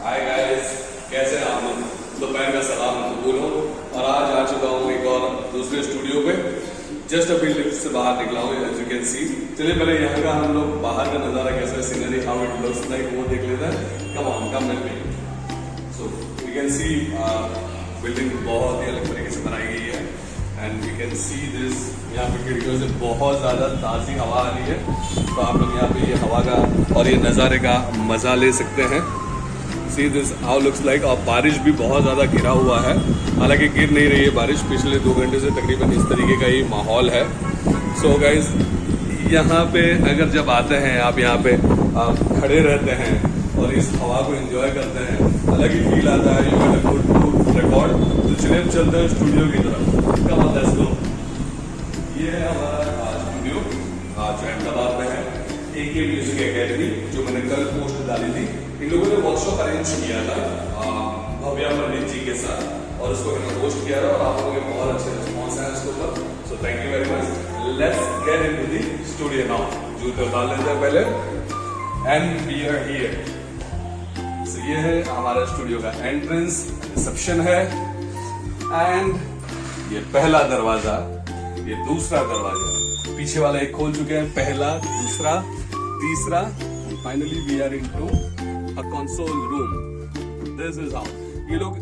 Hi guys, कैसे हैं आप लोग? दोपहर का सलाम कबूल हो। और आज आ चुका हूँ एक और दूसरे स्टूडियो पे। जस्ट अभी लिफ्ट से बाहर निकला हूँ, एज यू कैन सी। चलिए पहले यहाँ का हम लोग बाहर का नज़ारा कैसा है, scenery how it looks like, वो देख लेते हैं। Come on, come with me. So you can see building बहुत ही अलग तरीके से बनाई गई है and you can see this. यहाँ पे खिड़कियों से बहुत ज़्यादा ताज़ी हवा आ रही है, तो आप लोग यहाँ पे ये हवा का और ये नज़ारे का मज़ा ले सकते हैं। See this how looks like. और बारिश भी बहुत ज़्यादा घिरा हुआ है, हालांकि गिर नहीं रही है बारिश। पिछले 2 घंटे से तकरीबन इस तरीके का ही माहौल है। सो गाइज, यहाँ पे अगर जब आते हैं आप, यहाँ पे खड़े रहते हैं और इस हवा को एंजॉय करते हैं, अलग ही फील आता है। You get a good to record. तो चलिए हम चलते हैं स्टूडियो की तरफ। Come on, let's go. ये है हमारा स्टूडियो जो अहमदाबाद में है, AK म्यूजिक एकेडमी, जो मैंने कल पोस्ट डाली थी। इन लोगों ने वर्कशॉप अरेंज किया था भव्या पंडित जी के साथ, और उसको मैंने पोस्ट किया था और आप लोगों के बहुत अच्छे रिस्पॉन्स हैं इसके ऊपर। So thank you very much. Let's get into the studio now. जूते उतार लेते हैं पहले एंड वी आर हियर। सो ये है हमारा स्टूडियो का एंट्रेंस, रिसेप्शन है एंड ये पहला दरवाजा, ये दूसरा दरवाजा। पीछे वाला एक खोल चुके हैं, पहला, दूसरा, तीसरा, finally we are into a console room. This is how ये लोग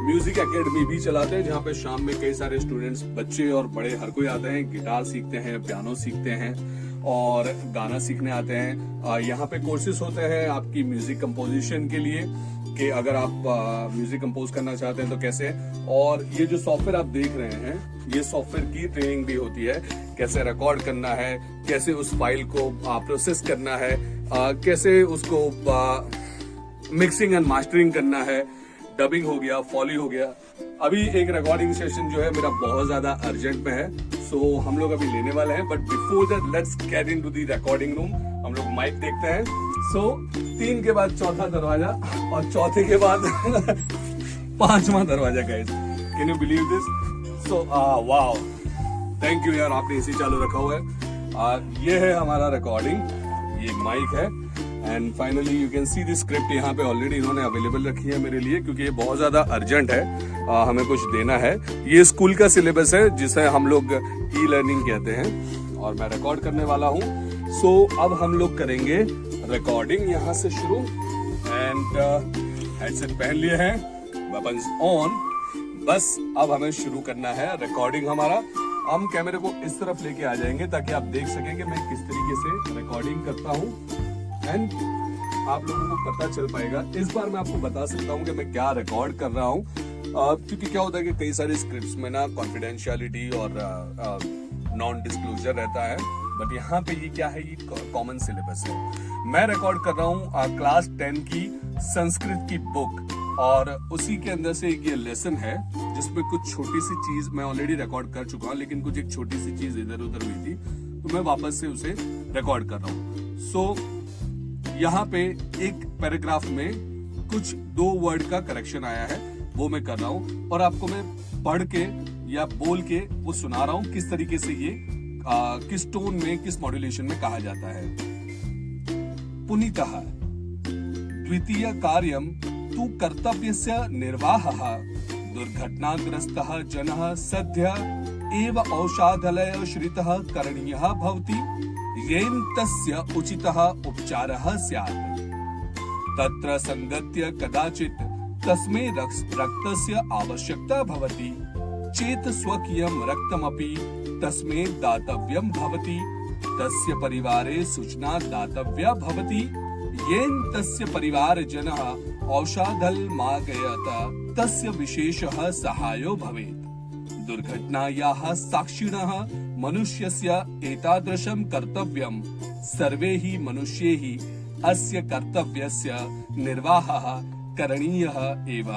म्यूजिक एकेडमी भी चलाते हैं, जहाँ पे शाम में कई सारे स्टूडेंट्स, बच्चे और बड़े हर कोई आते हैं। गिटार सीखते हैं, पियानो सीखते हैं और गाना सीखने आते हैं। यहाँ पे कोर्सेज होते हैं आपकी म्यूजिक कंपोजिशन के लिए, कि अगर आप म्यूजिक कंपोज करना चाहते हैं तो कैसे। और ये जो सॉफ्टवेयर आप देख रहे हैं, ये सॉफ्टवेयर की ट्रेनिंग भी होती है, कैसे रिकॉर्ड करना है, कैसे उस फाइल को प्रोसेस करना है, कैसे उसको मिक्सिंग एंड मास्टरिंग करना है, डबिंग हो गया, फॉली हो गया। अभी एक रिकॉर्डिंग सेशन जो है मेरा बहुत ज्यादा अर्जेंट में है, सो हम लोग अभी लेने वाले हैं। But before that let's get into the recording room. हम लोग माइक देखते हैं। सो 3 के बाद चौथा दरवाजा और चौथे के बाद 5वां दरवाजा। Guys, can you believe this? So wow, thank you यार, आपने इसी चालू रखा हुआ है। ये है हमारा रिकॉर्डिंग, ये माइक है and finally you can see the script. यहाँ पे ऑलरेडी इन्होंने अवेलेबल रखी है मेरे लिए, क्योंकि ये बहुत ज्यादा अर्जेंट है, हमें कुछ देना है। ये स्कूल का सिलेबस है, जिसे हम लोग ई लर्निंग कहते हैं, और मैं रिकॉर्ड करने वाला हूँ। सो अब हम लोग करेंगे रिकॉर्डिंग यहाँ से शुरू। एंड हेडसेट पहन लिए हैं, वेपन्स ऑन, बस अब हमें शुरू करना है रिकॉर्डिंग हमारा। हम कैमरे को इस तरफ लेके आ जाएंगे ताकि आप देख सकें कि मैं किस तरीके से रिकॉर्डिंग करता हूँ एंड आप लोगों को पता चल पाएगा। इस बार मैं आपको बता सकता हूँ कि मैं क्या रिकॉर्ड कर रहा हूँ, क्योंकि क्या होता है कि कई सारे स्क्रिप्ट्स में ना कॉन्फिडेंशियलिटी और नॉन डिस्क्लोजर रहता है, बट यहाँ पे ये क्या है, ये कॉमन सिलेबस है। मैं रिकॉर्ड कर रहा हूँ क्लास 10 की संस्कृत की बुक, और उसी के अंदर से एक ये लेसन है जिसमें कुछ छोटी सी चीज मैं ऑलरेडी रिकॉर्ड कर चुका हूँ, लेकिन कुछ एक छोटी सी चीज इधर उधर हुई थी, तो मैं वापस से उसे रिकॉर्ड कर रहा हूँ। सो यहाँ पे एक पैराग्राफ में कुछ 2 वर्ड का करेक्शन आया है, वो मैं कर रहा हूँ, और आपको मैं पढ़ के या बोल के वो सुना रहा हूँ किस तरीके से ये किस टोन में, किस मॉड्यूलेशन में कहा जाता है। पुनीतः द्वितीय कार्यम तु कर्तव्यस्य निर्वाहः दुर्घटनाग्रस्तः जनः सद्य एव औषधालय श्रितः करणीयः भवति, येन तस्य उचितः उपचारः स्यात्। तत्र संगत्य कदाचित् तस्मै रक्तस्य आवश्यकता भवति चेत् स्वकीयं रक्तमपि तस्मै दातव्यं भवति। तस्य परिवारे सूचना दातव्या भवति, येन तस्य परिवारजनः औषधलमागयत तस्य विशेषः सहायो भवेत्। दुर्घटनायाः साक्षिणः मनुष्यस्य एतादृशं कर्तव्यं सर्वे हि मनुष्ये हि अस्य कर्तव्यस्य निर्वाहः करणीयः एव।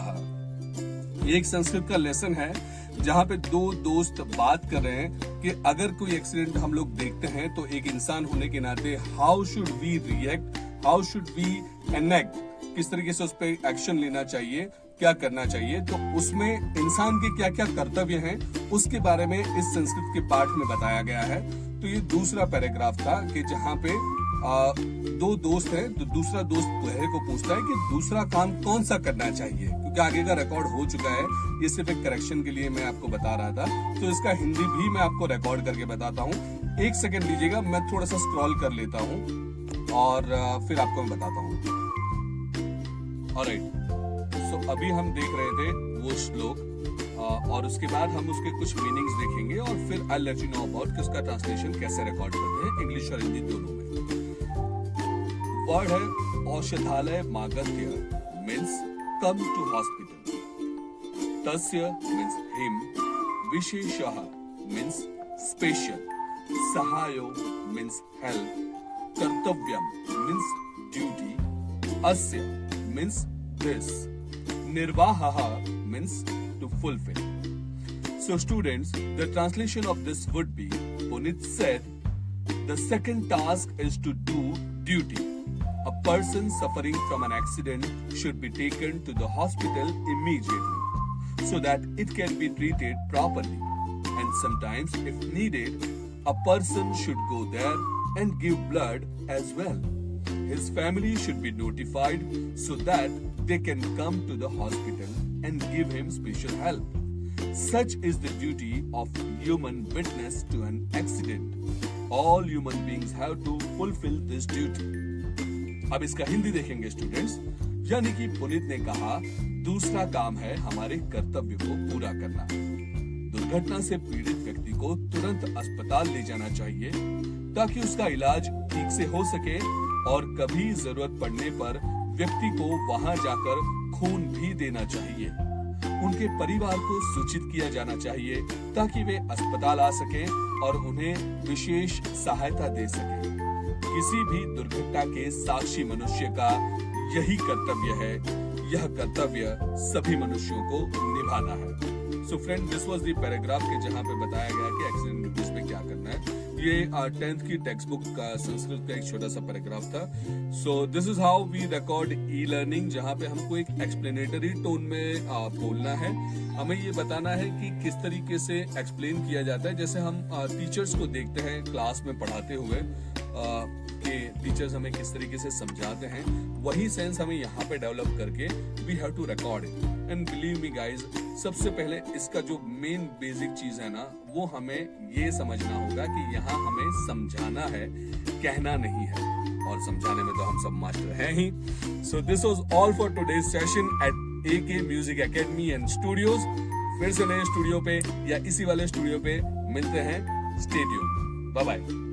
एक संस्कृत का लेसन है जहाँ पे 2 दोस्त बात कर रहे हैं कि अगर कोई एक्सीडेंट हम लोग देखते हैं तो एक इंसान होने के नाते how should we react, how should we enact, किस तरीके से उस पर एक्शन लेना चाहिए, क्या करना चाहिए। तो उसमें इंसान के क्या क्या कर्तव्य हैं उसके बारे में इस संस्कृत के पाठ में बताया गया है। तो ये दूसरा पैराग्राफ था कि जहाँ पे दो दोस्त हैं, तो दूसरा दोस्त पहले को पूछता है कि दूसरा काम कौन सा करना चाहिए, क्योंकि आगे का रिकॉर्ड हो चुका है, ये सिर्फ एक करेक्शन के लिए मैं आपको बता रहा था। तो इसका हिंदी भी मैं आपको रिकॉर्ड करके बताता हूँ। एक सेकंड लीजिएगा, मैं थोड़ा सा स्क्रॉल कर लेता हूँ और फिर आपको मैं बताता हूँ। ऑलराइट, सो अभी हम देख रहे थे वो श्लोक और उसके बाद हम उसके कुछ मीनिंग्स देखेंगे और फिर I let you know about कि उसका ट्रांसलेशन कैसे रिकॉर्ड करते हैं, इंग्लिश और हिंदी दोनों में। वर्ड है औषधालय मागत्य मीन्स कम टू हॉस्पिटल, तस्य मीन्स हिम, विशेषः मीन्स स्पेशल, सहायो मीन्स हेल्प, कर्तव्यम मीन्स ड्यूटी, अस्य मीन्स दिस, निर्वाहः means to fulfill. So students, the translation of this would be, Punit said, the second task is to do duty. A person suffering from an accident should be taken to the hospital immediately so that it can be treated properly. And sometimes, if needed, a person should go there and give blood as well. His family should be notified so that they can come to the hospital and give him special help. Such is the duty of human witness to an accident. All human beings have to fulfill this duty. अब इसका हिंदी देखेंगे students. यानी कि पुनीत ने कहा दूसरा काम है हमारे कर्तव्य को पूरा करना। दुर्घटना से पीड़ित व्यक्ति को तुरंत अस्पताल ले जाना चाहिए ताकि उसका इलाज ठीक से हो सके और कभी जरूरत पड़ने पर व्यक्ति को वहां जाकर खून भी देना चाहिए। उनके परिवार को सूचित किया जाना चाहिए ताकि वे अस्पताल आ सकें और उन्हें विशेष सहायता दे सकें। किसी भी दुर्घटना के साक्षी मनुष्य का यही कर्तव्य है। यह कर्तव्य सभी मनुष्यों को निभाना है। So friend, this was the paragraph के जहां पे बताया गया कि एक्सीडेंट ड्यूटीज पे क्या करना है। ये 10th की टेक्स्ट बुक का संस्कृत का एक छोटा सा पैराग्राफ था। So this is how we record e learning, जहाँ पे हमको एक एक्सप्लेनेटरी टोन में बोलना है। हमें ये बताना है कि किस तरीके से एक्सप्लेन किया जाता है। जैसे हम टीचर्स को देखते हैं क्लास में पढ़ाते हुए कि टीचर्स हमें किस तरीके से समझाते हैं, वही सेंस हमें यहाँ पे डेवलप करके we have to record it. And believe me guys, सबसे पहले इसका जो मेन बेसिक चीज है ना, वो हमें ये समझना होगा कि यहाँ हमें समझाना है, कहना नहीं है। और समझाने में तो हम सब मास्टर हैं ही। So this was all for today's session at AK music academy and studios. फिर से नए स्टूडियो पे या इसी वाले स्टूडियो पे मिलते हैं। Stay tuned, bye bye.